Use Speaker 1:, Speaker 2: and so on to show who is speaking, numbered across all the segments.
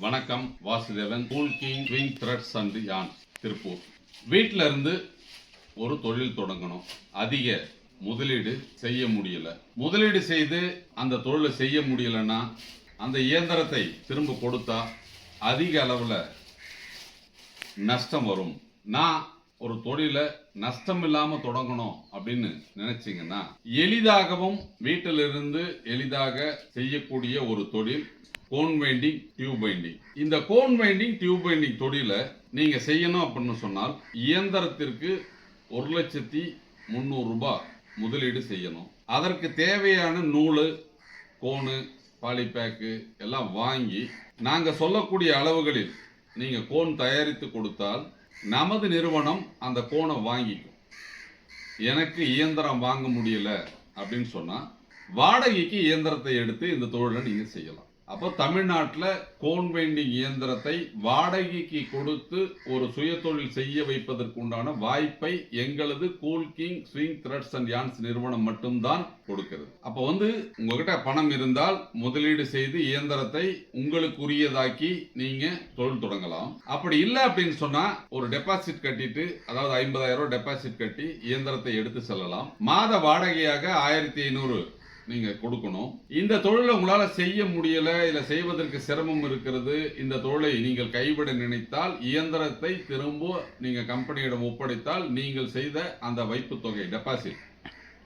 Speaker 1: வணக்கம். Vasudevan, cool king swing threads and yarn, Tiruppur. வீட்டில் இருந்து ஒரு தொழில் தொடங்கணும். அதிக முதலீடு செய்ய முடியல. முதலீடு செய்து அந்த தொழிலை செய்ய முடியலன்னா அந்த இயந்திரத்தை திரும்ப கொடுத்தா அதிக அளவில் நஷ்டம் வரும். நான் ஒரு தொழிலை நஷ்டம் இல்லாம தொடங்கணும் அப்படின்னு நினைச்சீங்கன்னா எளிதாகவும் வீட்டிலிருந்து எளிதாக செய்யக்கூடிய ஒரு தொழில் கோன் வைண்டிங், டியூப் வைண்டிங். இந்த கோன் வைண்டிங், டியூப் வைண்டிங் தொழிலை நீங்க செய்யணும் அப்படின்னு சொன்னால் இயந்திரத்திற்கு 1,300,000 ரூபாய் முதலீடு செய்யணும். அதற்கு தேவையான நூல், கோனு, பாலிபேக்கு எல்லாம் வாங்கி நாங்க சொல்லக்கூடிய அளவுகளில் நீங்க கோன் தயாரித்து கொடுத்தால் நமது நிறுவனம் அந்த கோனை வாங்கிக்கும். எனக்கு இயந்திரம் வாங்க முடியல அப்படின்னு சொன்னா வாடகைக்கு இயந்திரத்தை எடுத்து இந்த தொழிலை நீங்க செய்யலாம். அப்போ தமிழ்நாட்டில் கோன் வைண்டிங் இயந்திரத்தை வாடகைக்கு கொடுத்து ஒரு சுய தொழில் செய்ய வைப்பதற்கு உண்டான வாய்ப்பை எங்களது cool king swing threads and yarns நிறுவனம் மட்டும்தான் கொடுக்கிறது. அப்போ உங்ககிட்ட பணம் இருந்தால் முதலீடு செய்து இயந்திரத்தை உங்களுக்குரியதாக்கி நீங்க தொழில் தொடங்கலாம். அப்படி இல்லை அப்படின்னு சொன்னா ஒரு டெபாசிட் கட்டிட்டு, அதாவது 50,000 டெபாசிட் கட்டி இயந்திரத்தை எடுத்து செல்லலாம். மாத வாடகையாக 1,500 நீங்க கொடுக்கணும். இந்த தொழிலை உங்களால செய்ய முடியல, இல்ல செய்வதற்கு சிரமம் இருக்கிறது, இந்த தொழிலை நீங்கள் கைவிட நினைத்தால் இயந்திரத்தை திரும்ப நீங்க கம்பெனியிடம் ஒப்படைத்தால் நீங்கள் செய்த அந்த வைப்பு தொகை டெபாசிட்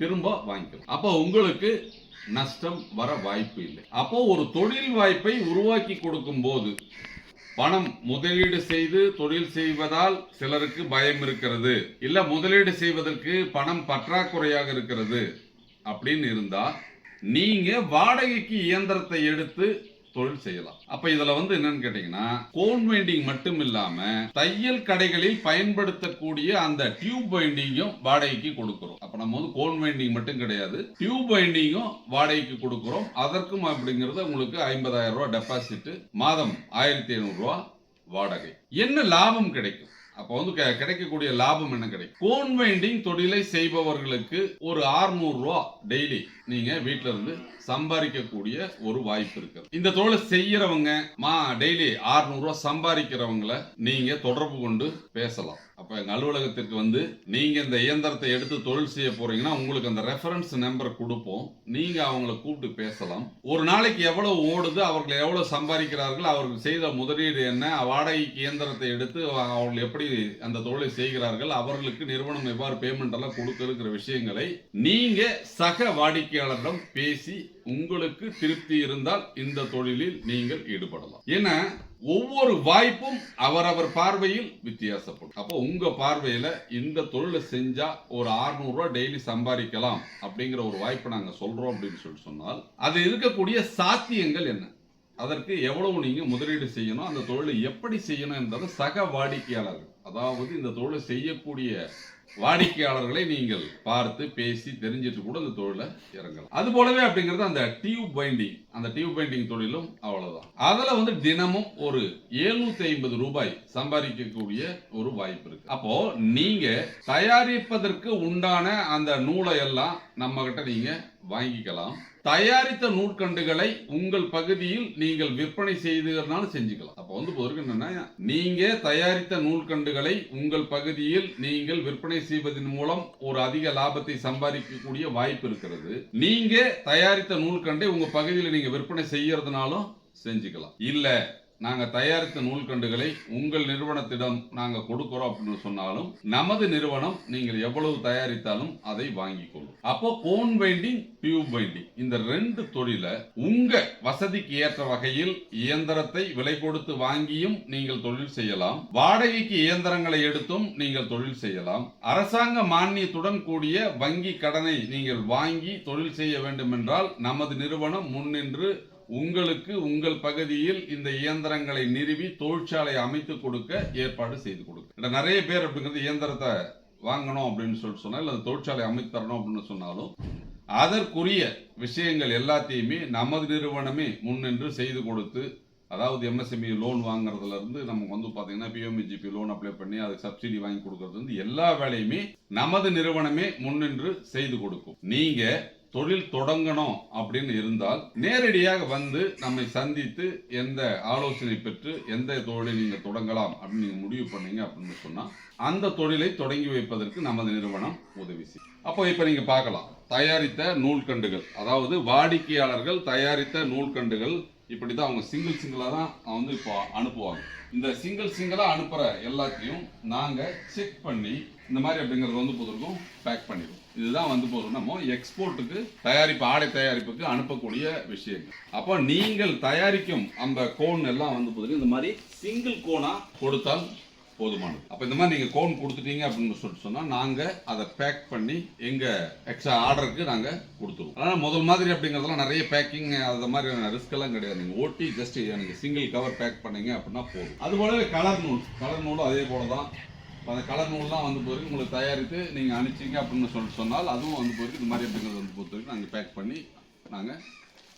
Speaker 1: திரும்ப வாங்கிக்கலாம். அப்போ உங்களுக்கு நஷ்டம் வர வாய்ப்பு இல்லை. அப்போ ஒரு தொழில் வாய்ப்பை உருவாக்கி கொடுக்கும் போது பணம் முதலீடு செய்து தொழில் செய்வதால் சிலருக்கு பயம் இருக்கிறது, இல்ல முதலீடு செய்வதற்கு பணம் பற்றாக்குறையாக இருக்கிறது அப்படின்னு இருந்தா நீங்க வாடகைக்கு இயந்திரத்தை எடுத்து தொழில் செய்யலாம். அப்ப இதுல என்னன்னு கேட்டீங்கன்னா கோன் வைண்டிங் மட்டும் இல்லாம தையல் கடைகளில் பயன்படுத்தக்கூடிய அந்த டியூப் வைண்டிங்கும் வாடகைக்கு கொடுக்கிறோம். அப்ப நம்ம கோன் வைண்டிங் மட்டும் கிடையாது, டியூப் வைண்டிங்கும் வாடகைக்கு கொடுக்கிறோம். அதற்கும் அப்படிங்கிறது உங்களுக்கு 50,000 ரூபாய் டெபாசிட், மாதம் 1,500 ரூபாய் வாடகை. என்ன லாபம் கிடைக்கும்? அப்போ கிடைக்கக்கூடிய லாபம் என்ன கிடைக்கும்? கோன் வைண்டிங் தொழிலை செய்பவர்களுக்கு ஒரு 600 ரூபாய் டெய்லி நீங்க வீட்டுல இருந்து சம்பாதிக்கக்கூடிய ஒரு வாய்ப்பு இருக்கு. இந்த தொழிலை செய்யறவங்க டெய்லி 600 ரூபாய் சம்பாதிக்கிறவங்கள நீங்க தொடர்பு கொண்டு பேசலாம். அப்ப எங்க அலுவலகத்திற்கு நீங்க இந்த இயந்திரத்தை எடுத்து தொழில் செய்ய போறீங்கன்னா உங்களுக்கு அந்த ரெஃபரன்ஸ் நம்பர் கொடுப்போம். நீங்க அவங்கள கூப்பிட்டு பேசலாம். ஒரு நாளைக்கு எவ்வளவு ஓடுது, அவர்கள் எவ்வளவு சம்பாதிக்கிறார்கள், அவர்கள் செய்த முதலீடு என்ன, வாடகைக்கு இயந்திரத்தை எடுத்து அவர்கள் எப்படி அந்த தொழிலை செய்கிறார்கள், அவர்களுக்கு நிறுவனம் எவ்வாறு பேமெண்ட் எல்லாம் கொடுத்திருக்கிற விஷயங்களை நீங்க சக வாடிக்கையாளரிடம் பேசி உங்களுக்கு திருப்தி இருந்தால் இந்த தொழிலில் நீங்கள் ஈடுபடலாம். ஏன்னா ஒவ்வொரு வாய்ப்பும் அவரவர் பார்வையில் வித்தியாசப்படும். அப்போ உங்க பார்வையில இந்த தொழிலை செஞ்சா ஒரு 600 ரூபாய் டெய்லி சம்பாதிக்கலாம் அப்படிங்கிற ஒரு வாய்ப்பை நாங்க சொல்றோம் அப்படின்னு சொன்னால் அது இருக்கக்கூடிய சாத்தியங்கள் என்ன, அதற்கு எவ்வளவு நீங்க முதலீடு செய்யணும், அந்த தொழிலை எப்படி செய்யணும் என்பதை சக வாடிக்கையாளர்கள், அதாவது இந்த தொழிலை செய்யக்கூடிய வாடிக்கையாளர்களை நீங்கள் பார்த்து பேசி தெரிஞ்சிட்டு கூட அந்த தொழில இறங்கலாம். அது போலவே அப்படிங்கிறது அந்த டியூப் வைண்டிங், அந்த டியூப் வைண்டிங் தொழிலும் அவ்வளவுதான். அதுல தினமும் ஒரு 750 ரூபாய் சம்பாதிக்கக்கூடிய ஒரு வாய்ப்பு இருக்கு. அப்போ நீங்க தயாரிப்பதற்கு உண்டான அந்த நூலை எல்லாம் நம்ம கிட்ட நீங்க வாங்கிக்கலாம். தயாரித்த நூற்கண்டுகளை உங்கள் பகுதியில் நீங்கள் விற்பனை செய்துனாலும் செஞ்சுக்கலாம். அப்போ என்னன்னா நீங்க தயாரித்த நூற்கண்டுகளை உங்கள் பகுதியில் நீங்கள் விற்பனை செய்வதன் மூலம் ஒரு அதிக லாபத்தை சம்பாதிக்கக்கூடிய வாய்ப்பு இருக்கிறது. நீங்க தயாரித்த நூற்கண்டை உங்க பகுதியில் நீங்க விற்பனை செய்யறதுனாலும் செஞ்சுக்கலாம். இல்ல நாங்க தயாரித்த நூல்கண்டுகளை உங்கள் நிறுவனத்திடம் நாங்க கொடுக்கிறோம் அப்படின்னு சொன்னாலும் நமது நிறுவனம் நீங்கள் எவ்வளவு தயாரித்தாலும் அதை வாங்கிக் கொள்ளும். அப்போ கோன் வைண்டிங், டியூப் வைண்டிங் இந்த 2 தொழிலை உங்க வசதிக்கு ஏற்ற வகையில் இயந்திரத்தை விலை கொடுத்து வாங்கியும் நீங்கள் தொழில் செய்யலாம். வாடகைக்கு இயந்திரங்களை எடுத்தும் நீங்கள் தொழில் செய்யலாம். அரசாங்க மானியத்துடன் கூடிய வங்கி கடனை நீங்கள் வாங்கி தொழில் செய்ய வேண்டும் என்றால் நமது நிறுவனம் முன்னின்று உங்களுக்கு உங்கள் பகுதியில் இந்த இயந்திரங்களை நிறுவி தொழிற்சாலை அமைத்து கொடுக்க ஏற்பாடு செய்து கொடுக்க. நிறைய பேர் அப்படிங்கிறது இயந்திரத்தை வாங்கணும் அப்படின்னு சொன்னா இல்ல தொழிற்சாலை அமைத்து தரணும் அப்படின்னு சொன்னாலும் அதற்குரிய விஷயங்கள் எல்லாத்தையுமே நமது நிறுவனமே முன்னின்று செய்து கொடுத்து, அதாவது எம்எஸ்எம்இ லோன் வாங்குறதுல இருந்து நமக்கு பாத்தீங்கன்னா பிஎம்இஜிபி லோன் அப்ளை பண்ணி அதுக்கு சப்சிடி வாங்கி கொடுக்கறது எல்லா வேலையுமே நமது நிறுவனமே முன்னின்று செய்து கொடுக்கும். நீங்க தொழில் தொடங்கணும் அப்படின்னு இருந்தால் நேரடியாக வந்து நம்மை சந்தித்து எந்த ஆலோசனை பெற்று எந்த தொழிலை நீங்க தொடங்கலாம் அப்படின்னு நீங்க முடிவு பண்ணீங்க அப்படின்னு சொன்னா அந்த தொழிலை தொடங்கி வைப்பதற்கு நமது நிறுவனம் உதவி செய்யும். அப்போ இப்ப நீங்க பார்க்கலாம், தயாரித்த நூல்கண்டுகள், அதாவது வாடிக்கையாளர்கள் தயாரித்த நூல்கண்டுகள் இப்படிதான் அவங்க சிங்கிளா தான் வந்து இப்போ அனுப்புவாங்க. இந்த சிங்கிளா அனுப்புற எல்லாத்தையும் நாங்க செக் பண்ணி இந்த மாதிரி அப்படிங்கறது வந்து போதும் பேக் பண்ணிடுவோம். இதுதான் வந்து போதும் நம்ம எக்ஸ்போர்ட்டுக்கு தயாரிப்பு, ஆடை தயாரிப்புக்கு அனுப்பக்கூடிய விஷயங்கள். அப்போ நீங்கள் தயாரிக்கும் அந்த கோன் எல்லாம் வந்து போதும் இந்த மாதிரி சிங்கிள் கோனா கொடுத்தால் போதுமானது. அப்ப இந்த மாதிரி நீங்க கோன் கொடுத்துட்டீங்க அப்படின்னு சொல்லிட்டு சொன்னா நாங்க அதை பேக் பண்ணி எங்க எக்ஸ்ட்ரா ஆர்டருக்கு நாங்க கொடுத்துருவோம். அதனால முதல் மாதிரி அப்படிங்கறதெல்லாம் நிறைய பேக்கிங் அந்த மாதிரி ரிஸ்க் எல்லாம் கிடையாது. நீங்க ஓட்டி ஜஸ்ட் எனக்கு சிங்கிள் கவர் பேக் பண்ணீங்க அப்படின்னா போதும். அது போல கலர் நூலும் அதே போலதான். அந்த கலர் நூல்லாம் வந்து போயிருக்கு உங்களுக்கு தயாரித்து நீங்க அனுப்பிச்சிங்க அப்படின்னு சொல்லிட்டு சொன்னால் அதுவும் வந்து போயிருக்கு. இந்த மாதிரி அப்படிங்கிறது வந்து பொறுத்த வரைக்கும் நாங்கள் பேக் பண்ணி நாங்க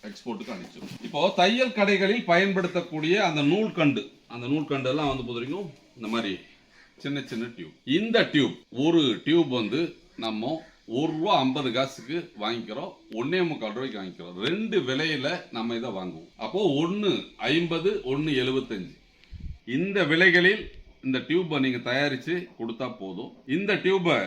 Speaker 1: எக்ஸ்போர்ட்டுக்கு அனுப்பிச்சிடுவோம். இப்போ தையல் கடைகளில் பயன்படுத்தக்கூடிய அந்த நூல்கண்டு எல்லாம் வந்து பொறுத்த வரைக்கும் இந்த மாதிரி சின்ன சின்ன டியூப். இந்த டியூப் ஒரு டியூப் வந்து நம்ம ₹1.50 வாங்கிக்கிறோம், 1.25 ரூபாய்க்கு வாங்கிக்கிறோம். 2 விலையில நம்ம இதை வாங்குவோம். அப்போ 1.50 1.75 இந்த விலைகளில் இந்த டியூபை நீங்க தயாரிச்சு கொடுத்தா போதும். இந்த டியூபை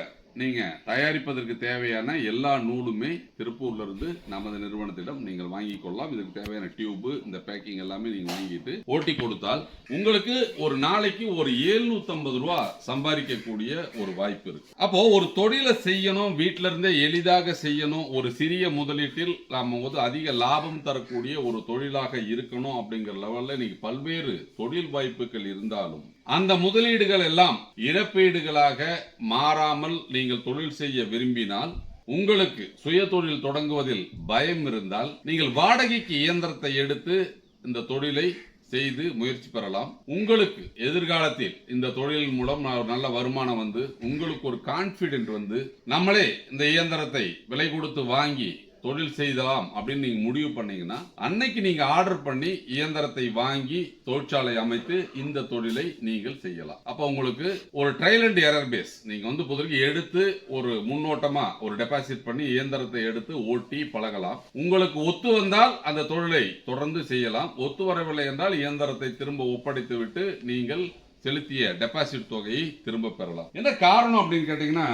Speaker 1: நீங்க தயாரிப்பதற்கு தேவையான எல்லா நூலுமே திருப்பூர்ல இருந்து நமது நிறுவனத்திடம் நீங்கள் வாங்கி கொள்ளலாம். இதுக்கு தேவையான டியூப், இந்த பேக்கிங் எல்லாமே நீங்க வாங்கிட்டு ஓட்டி கொடுத்தால் உங்களுக்கு ஒரு நாளைக்கு ஒரு 750 ரூபாய் சம்பாதிக்கக்கூடிய ஒரு வாய்ப்பு இருக்கு. அப்போ ஒரு தொழிலை செய்யணும், வீட்டில இருந்தே எளிதாக செய்யணும், ஒரு சிறிய முதலீட்டில் நாம வந்து அதிக லாபம் தரக்கூடிய ஒரு தொழிலாக இருக்கணும் அப்படிங்கிற லெவல்ல இன்னைக்கு பல்வேறு தொழில் வாய்ப்புகள் இருந்தாலும் அந்த முதலீடுகள் எல்லாம் இழப்பீடுகளாக மாறாமல் நீங்கள் தொழில் செய்ய விரும்பினால், உங்களுக்கு சுய தொழில் தொடங்குவதில் பயம் இருந்தால் நீங்கள் வாடகைக்கு இயந்திரத்தை எடுத்து இந்த தொழிலை செய்து முயற்சி பெறலாம். உங்களுக்கு எதிர்காலத்தில் இந்த தொழில் மூலம் நல்ல வருமானம் வந்து உங்களுக்கு ஒரு கான்பிடென்ட் வந்து நம்மளே இந்த இயந்திரத்தை விலை கொடுத்து வாங்கி தொழில் செய்யலாம் அப்படின்னு நீங்க முடிவு பண்ணீங்கன்னா அன்னைக்கு நீங்க ஆர்டர் பண்ணி இயந்திரத்தை வாங்கி தொழிற்சாலை அமைத்து இந்த தொழிலை நீங்கள் செய்யலாம். அப்ப உங்களுக்கு ஒரு ட்ரையல் அண்ட் எரர் பேஸ் நீங்க வந்து புதுக்கு எடுத்து ஒரு முன்னோட்டமா ஒரு டெபாசிட் பண்ணி இயந்திரத்தை எடுத்து ஓட்டி பழகலாம். உங்களுக்கு ஒத்து வந்தால் அந்த தொழிலை தொடர்ந்து செய்யலாம். ஒத்து வரவில்லை என்றால் இயந்திரத்தை திரும்ப ஒப்படைத்து விட்டு நீங்கள் செலுத்திய டெபாசிட் தொகையை திரும்ப பெறலாம். என்ன காரணம் அப்படின்னு கேட்டீங்கன்னா,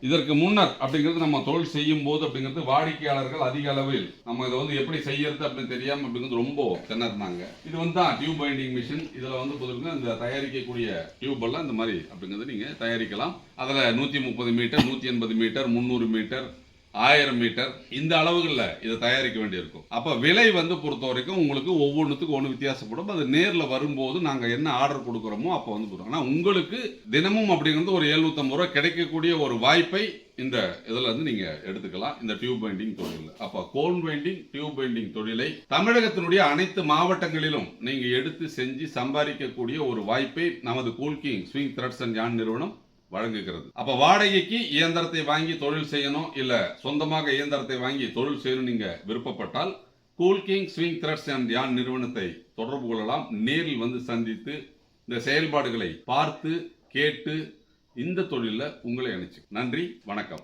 Speaker 1: இதற்கு முன்னர் அப்படிங்கிறது நம்ம தொழில் செய்யும் போது அப்படிங்கிறது வாடிக்கையாளர்கள் அதிக அளவில் நம்ம இதை வந்து எப்படி செய்யறது அப்படின்னு தெரியாம அப்படிங்கிறது ரொம்ப திணறினாங்க. இது வந்து டியூப் பைண்டிங் மிஷின். இதுல வந்து பொதுவாக இந்த தயாரிக்கக்கூடிய டியூப் எல்லாம் இந்த மாதிரி அப்படிங்கிறது நீங்க தயாரிக்கலாம். அதுல 130 மீட்டர், 180 மீட்டர், 300 மீட்டர், 1000 மீட்டர் இந்த அளவுகள்ல இதை தயாரிக்க வேண்டியிருக்கும். அப்ப விலை வந்து பொறுத்த வரைக்கும் உங்களுக்கு ஒவ்வொன்றுத்துக்கும் ஒன்று வித்தியாசப்படும். அது நேர்ல வரும்போது நாங்க என்ன ஆர்டர் கொடுக்குறோமோ அப்ப வந்து கொடுக்குறோம். ஆனா உங்களுக்கு தினமும் அப்படிங்கிறது ஒரு 750 ரூபாய் கிடைக்கக்கூடிய ஒரு வாய்ப்பை இந்த இதுல இருந்து நீங்க எடுத்துக்கலாம், இந்த டியூப் பைண்டிங் தொழில். அப்ப கோன் பைண்டிங், டியூப் பைண்டிங் தொழிலை தமிழகத்தினுடைய அனைத்து மாவட்டங்களிலும் நீங்க எடுத்து செஞ்சு சம்பாதிக்கக்கூடிய ஒரு வாய்ப்பை நமது கூல்கிங் ஸ்விங் த்ரெட்ஸ் அண்ட் யார்ன் நிறுவனம் வழங்குகிறது. அப்ப வாடகைக்கு இயந்திரத்தை வாங்கி தொழில் செய்யணும், இல்ல சொந்தமாக இயந்திரத்தை வாங்கி தொழில் செய்யணும் நீங்க விருப்பப்பட்டால் கூல்கிங் ஸ்விங் த்ரெட்ஸ் அண்ட் யார்ன் நிறுவனத்தை தொடர்பு கொள்ளலாம். நேரில் வந்து சந்தித்து இந்த செயல்பாடுகளை பார்த்து கேட்டு இந்த தொழில உங்களை அனுப்பிச்சு. நன்றி, வணக்கம்.